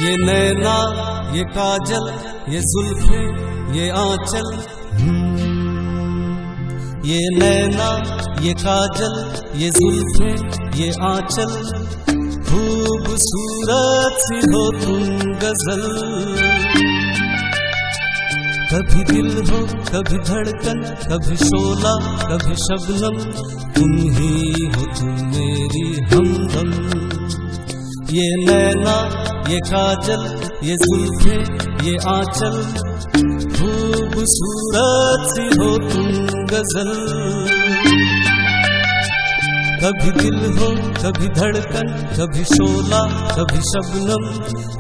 ये नैना ये काजल ये जुल्फे ये आंचल, ये नैना ये काजल ये जुल्फे ये आंचल, खूबसूरत सी हो तुम गजल। कभी दिल हो कभी धड़कन, कभी शोला कभी शबनम, तुम ही हो तुम मेरी हमदम। ये नैना ये काजल ये जुल्फे ये आंचल, खूबसूरत सी हो तुम गजल। कभी दिल हो कभी धड़कन, कभी शोला कभी शबनम,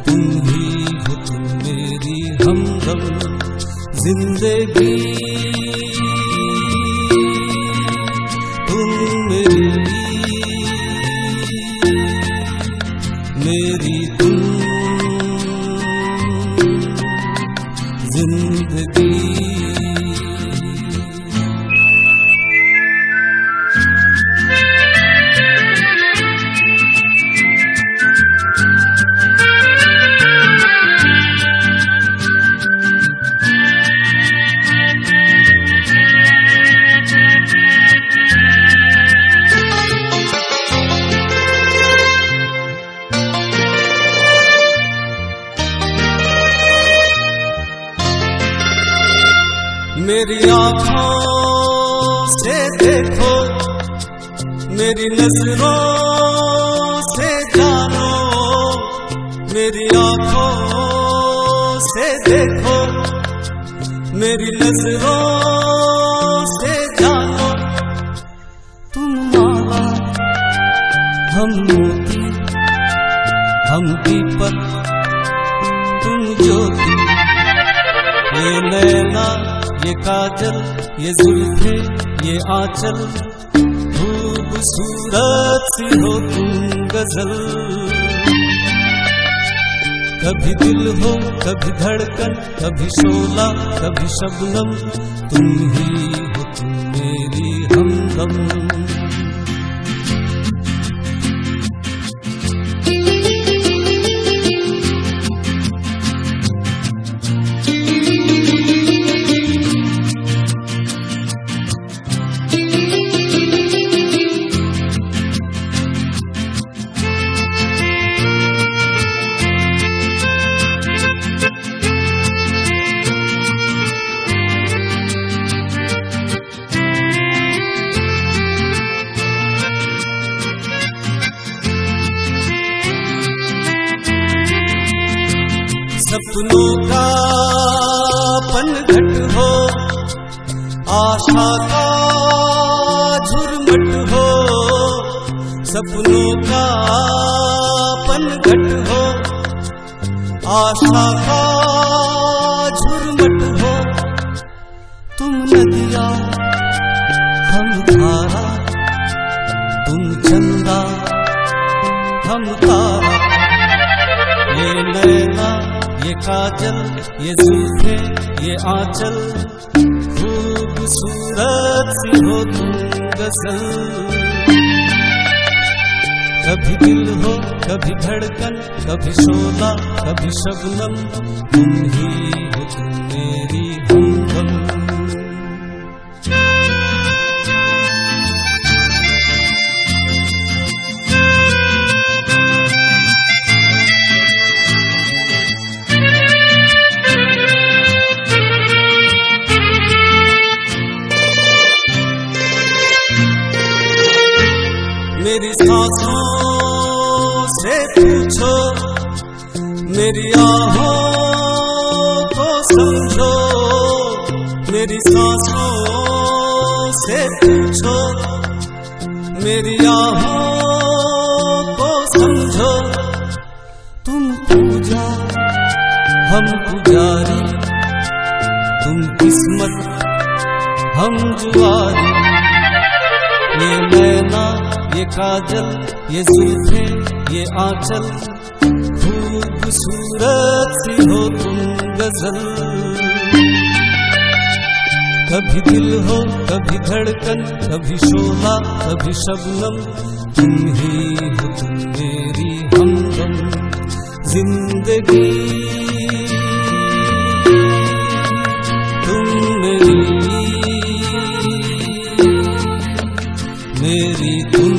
तुम ही हो तुम मेरी हमदम। जिंदगी तुम मेरी तुम जिंदगी। मेरी आँखों से देखो, मेरी नजरों से जानो, मेरी आँखों से देखो, मेरी नजरों से जानो। तुम माला हम मोती, हम दीपक तुम ज्योति। ये नैना ये काजल ये जुल्फे ये आंचल, खूबसूरत सी हो तुम गजल। कभी दिल हो कभी धड़कन, कभी शोला कभी शबनम, तुम ही हो तुम मेरी हमदम। सपनों का पनघट हो, आशा का झुरमुट हो। सपनों का पनघट हो, आशा का झुरमुट हो। तुम नदिया हम धारा, तुम चंदा हम तारा। ये नैना ये काजल ये जुल्फे ये आंचल, खूबसूरत सी हो तुम गजल। कभी दिल हो कभी धड़कन, कभी शोला कभी शबनम, तुम ही हो तुम मेरी हमदम। मेरी सांसों से पूछो, मेरी आहों को समझो। मेरी सांसों से पूछो, मेरी आहों को समझो। तुम पूजा हम पुजारी, तुम किस्मत हम जुआरी। ये नैना ये काजल ये जुल्फे ये आंचल, खूबसूरत सी हो तुम गजल। कभी दिल हो कभी धड़कन, कभी शोला कभी शबनम, तुम ही हो तुम मेरी हमदम। जिंदगी तुम मेरी तुम